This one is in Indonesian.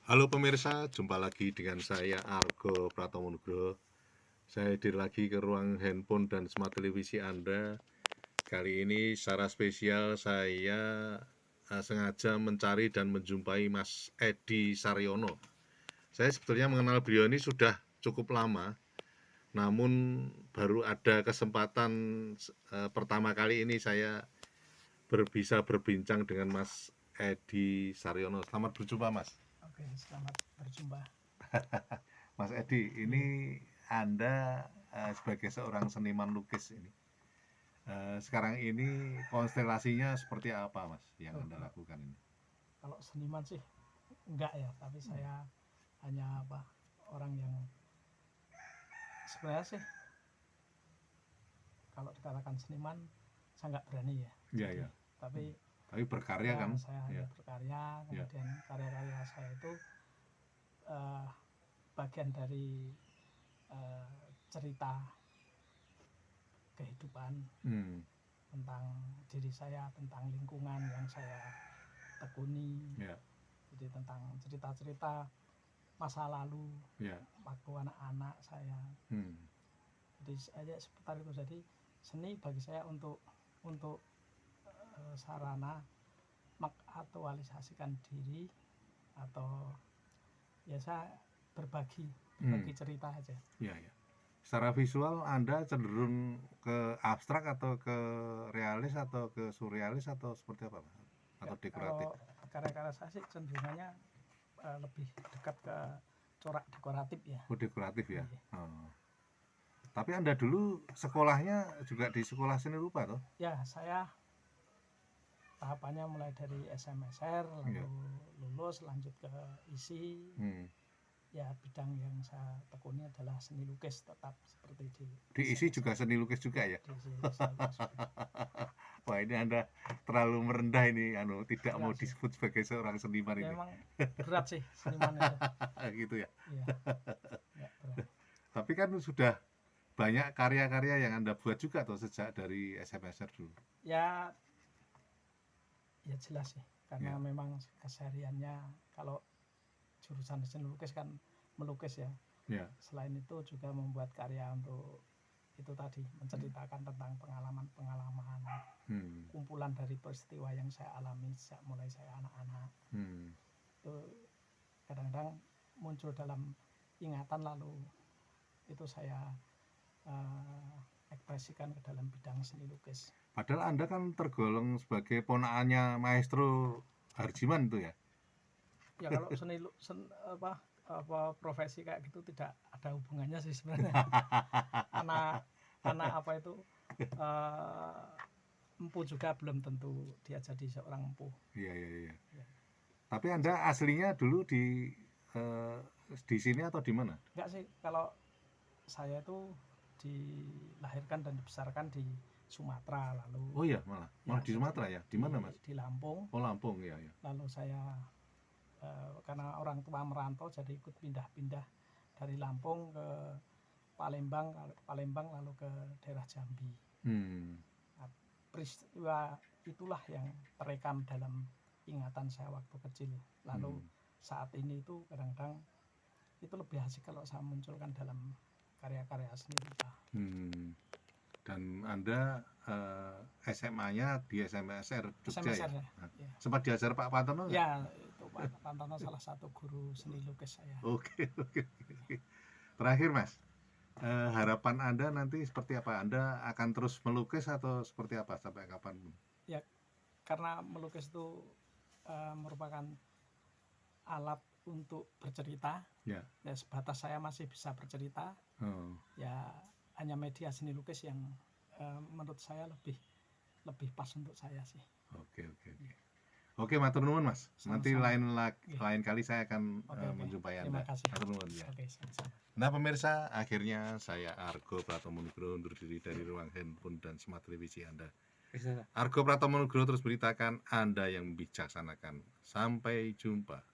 Halo pemirsa, jumpa lagi dengan saya Argo Pratomo Nugroho. Saya hadir lagi ke ruang handphone dan smart televisi Anda. Kali ini secara spesial saya sengaja mencari dan menjumpai Mas Edi Saryono. Saya sebetulnya mengenal beliau ini sudah cukup lama, namun baru ada kesempatan pertama kali ini saya bisa berbincang dengan Mas Edi Saryono. Selamat berjumpa, Mas. Oke, selamat berjumpa. Mas Edi, ini Anda sebagai seorang seniman lukis ini, sekarang ini konstelasinya seperti apa, Mas, yang Anda lakukan ini? Kalau seniman sih enggak ya, tapi saya hanya orang yang sebenarnya sih kalau dikatakan seniman saya nggak berani ya. Iya, ya. Tapi berkarya ya, kan? saya hanya berkarya, kemudian karya-karya saya itu bagian dari cerita kehidupan tentang diri saya, tentang lingkungan yang saya tekuni. Jadi tentang cerita-cerita masa lalu waktu anak-anak saya. Jadi saya seputar itu. Jadi seni bagi saya untuk sarana mengaktualisasikan diri atau ya saya berbagi cerita aja. Ya. Secara visual Anda cenderung ke abstrak atau ke realis atau ke surrealis atau seperti apa, Mas? Atau dekoratif? Kalau karya-karya saya sih cenderungnya lebih dekat ke corak dekoratif ya. Oh, dekoratif ya. Tapi Anda dulu sekolahnya juga di sekolah seni rupa toh? Ya, saya tahapannya mulai dari SMSR, lalu lulus lanjut ke ISI. Ya, bidang yang saya tekuni adalah seni lukis, tetap seperti di ISI juga seni lukis juga ya? Di ISI seni lukis juga. Wah, ini Anda terlalu merendah ini, tidak mau disebut sebagai seorang seniman ini. Memang berat sih seniman itu. Gitu ya? Iya. Ya, berat. Tapi kan sudah banyak karya-karya yang Anda buat juga tuh sejak dari SMSR dulu. Ya jelas sih, karena memang kesehariannya kalau jurusan seni lukis kan melukis ya. Selain itu juga membuat karya untuk itu tadi, menceritakan tentang pengalaman-pengalaman, kumpulan dari peristiwa yang saya alami sejak mulai saya anak-anak. Itu kadang-kadang muncul dalam ingatan, lalu itu saya ekspresikan ke dalam bidang seni lukis. Padahal Anda kan tergolong sebagai ponakannya Maestro Harjiman itu ya? Ya kalau profesi kayak gitu tidak ada hubungannya sih sebenarnya. anak apa itu empu juga belum tentu dia jadi seorang empu. Iya. Tapi Anda aslinya dulu di sini atau di mana? Enggak sih, kalau saya itu dilahirkan dan dibesarkan di Sumatera, lalu. Oh iya, malah di Sumatera ya? Di mana, Mas? Di Lampung. Oh, Lampung, ya. Lalu saya karena orang tua merantau, jadi ikut pindah-pindah dari Lampung ke Palembang lalu ke daerah Jambi. Nah, peristiwa itulah yang terekam dalam ingatan saya waktu kecil. Lalu saat ini itu kadang-kadang itu lebih asik kalau saya munculkan dalam karya-karya seni rupa. Dan Anda SMA-nya di SMSR Jogja SMSR, ya? Ya. Sempat diajar Pak Pantono? Ya, itu Pak Pantono salah satu guru seni lukis saya. Oke. Terakhir, Mas, harapan Anda nanti seperti apa? Anda akan terus melukis atau seperti apa sampai kapan? Ya, karena melukis itu merupakan alat untuk bercerita. Ya, sebatas saya masih bisa bercerita. Ya, hanya media seni lukis yang menurut saya lebih pas untuk saya sih. Oke, matur nuwun, Mas. Nanti lain kali saya akan menjumpai Anda. Terima kasih. Matur nuwun ya. Sama-sama. Nah pemirsa, akhirnya saya Argo Pratomo Nugroho undur diri dari ruang handphone dan smart televisi Anda. Argo Pratomo Nugroho terus beritakan, Anda yang bijaksanakan. Sampai jumpa.